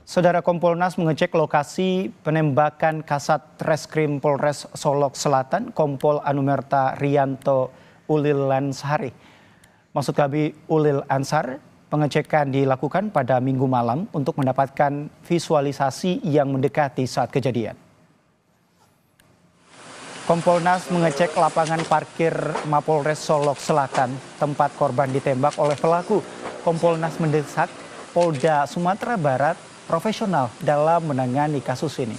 Saudara Kompolnas mengecek lokasi penembakan Kasat Reskrim Polres Solok Selatan, Kompol Anumerta Rianto Ulil Ansari. Maksud kami Ulil Ansar, pengecekan dilakukan pada Minggu malam untuk mendapatkan visualisasi yang mendekati saat kejadian. Kompolnas mengecek lapangan parkir Mapolres Solok Selatan, tempat korban ditembak oleh pelaku. Kompolnas mendesak Polda Sumatera Barat profesional dalam menangani kasus ini.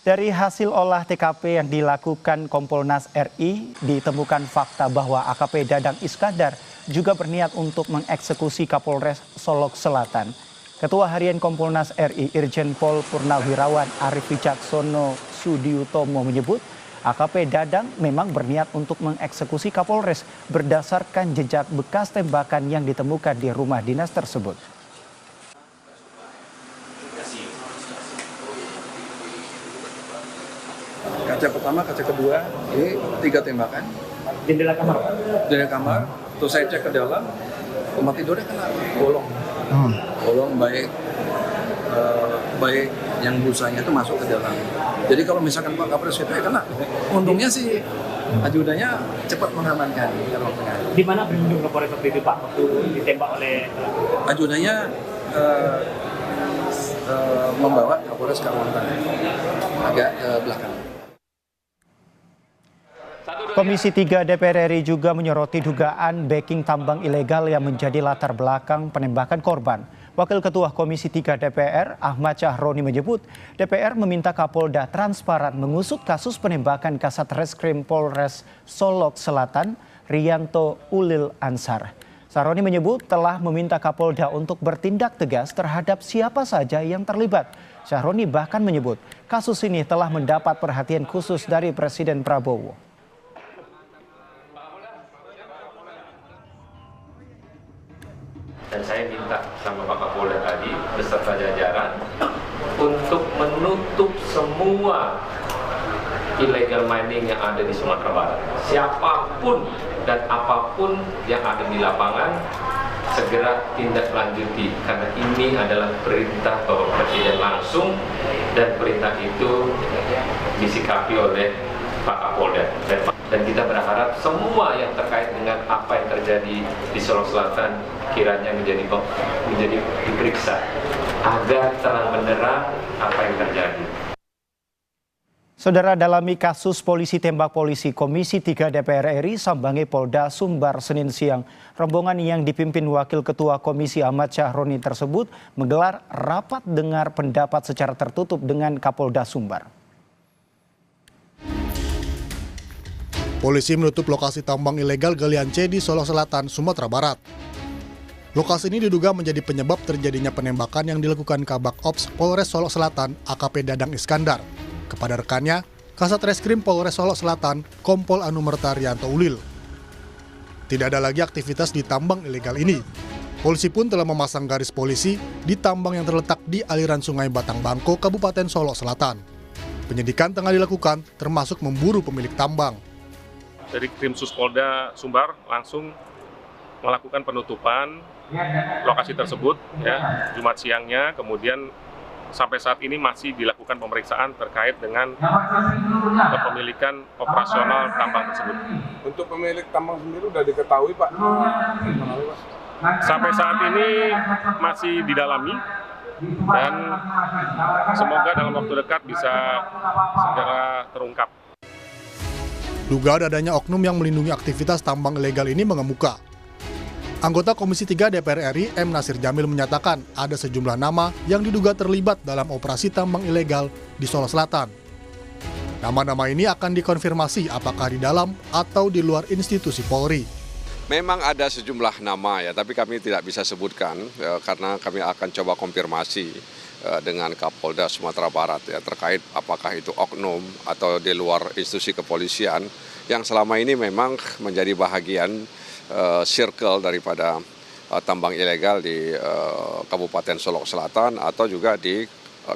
Dari hasil olah TKP yang dilakukan Kompolnas RI, ditemukan fakta bahwa AKP Dadang Iskandar juga berniat untuk mengeksekusi Kapolres Solok Selatan. Ketua Harian Kompolnas RI Irjen Pol Purnawirawan Arief Wicaksono Sudiutomo menyebut AKP Dadang memang berniat untuk mengeksekusi Kapolres berdasarkan jejak bekas tembakan yang ditemukan di rumah dinas tersebut. Kaca pertama, kaca kedua, ini 3 tembakan. Jendela kamar? Jendela kamar, terus saya cek ke dalam, tempat tidurnya kena bolong. Bolong baik yang busanya itu masuk ke dalam. Jadi kalau misalkan Pak Kapolres itu ya kena. Untungnya sih ajudannya cepat mengamankan. Di mana berlindung Kapolres waktu itu Pak, waktu ditembak oleh ajudannya membawa Kapolres ke ruang tahanan agak ke belakang. Komisi 3 DPR RI juga menyoroti dugaan backing tambang ilegal yang menjadi latar belakang penembakan korban. Wakil Ketua Komisi 3 DPR Ahmad Syahroni menyebut DPR meminta Kapolda transparan mengusut kasus penembakan Kasat Reskrim Polres Solok Selatan Rianto Ulil Ansar. Syahroni menyebut telah meminta Kapolda untuk bertindak tegas terhadap siapa saja yang terlibat. Syahroni bahkan menyebut kasus ini telah mendapat perhatian khusus dari Presiden Prabowo. Dan saya minta sama Pak Kapolda tadi beserta jajaran untuk menutup semua illegal mining yang ada di Sumatera Barat. Siapapun dan apapun yang ada di lapangan segera tindak lanjuti karena ini adalah perintah Bapak Presiden langsung dan perintah itu disikapi oleh Pak Kapolda. Dan kita berharap semua yang terkait dengan apa yang terjadi di Solok Selatan kiranya menjadi diperiksa agar terang benderang apa yang terjadi. Saudara, dalami kasus polisi tembak polisi, Komisi 3 DPR RI sambangi Polda Sumbar Senin siang. Rombongan yang dipimpin Wakil Ketua Komisi Ahmad Syahroni tersebut menggelar rapat dengar pendapat secara tertutup dengan Kapolda Sumbar. Polisi menutup lokasi tambang ilegal galian C di Solok Selatan, Sumatera Barat. Lokasi ini diduga menjadi penyebab terjadinya penembakan yang dilakukan Kabak Ops Polres Solok Selatan AKP Dadang Iskandar kepada rekannya, Kasat Reskrim Polres Solok Selatan, Kompol Anumerta Rianto Ulil. Tidak ada lagi aktivitas di tambang ilegal ini. Polisi pun telah memasang garis polisi di tambang yang terletak di aliran Sungai Batang Bangko, Kabupaten Solok Selatan. Penyidikan tengah dilakukan termasuk memburu pemilik tambang. Dari Krimsus Polda Sumbar langsung melakukan penutupan lokasi tersebut ya, Jumat siangnya, kemudian sampai saat ini masih dilakukan pemeriksaan terkait dengan kepemilikan operasional tambang tersebut. Untuk pemilik tambang sendiri sudah diketahui Pak? Sampai saat ini masih didalami dan semoga dalam waktu dekat bisa segera terungkap. Dugaan adanya oknum yang melindungi aktivitas tambang ilegal ini mengemuka. Anggota Komisi 3 DPR RI M. Nasir Jamil menyatakan ada sejumlah nama yang diduga terlibat dalam operasi tambang ilegal di Solok Selatan. Nama-nama ini akan dikonfirmasi apakah di dalam atau di luar institusi Polri. Memang ada sejumlah nama ya, tapi kami tidak bisa sebutkan karena kami akan coba konfirmasi dengan Kapolda Sumatera Barat ya terkait apakah itu oknum atau di luar institusi kepolisian yang selama ini memang menjadi bahagian circle daripada tambang ilegal di Kabupaten Solok Selatan atau juga di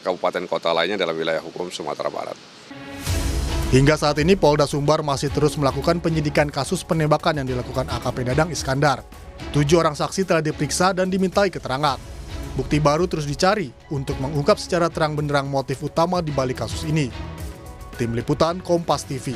kabupaten kota lainnya dalam wilayah hukum Sumatera Barat. Hingga saat ini Polda Sumbar masih terus melakukan penyidikan kasus penembakan yang dilakukan AKP Dadang Iskandar. 7 orang saksi telah diperiksa dan dimintai keterangan. Bukti baru terus dicari untuk mengungkap secara terang benderang motif utama di balik kasus ini. Tim Liputan Kompas TV.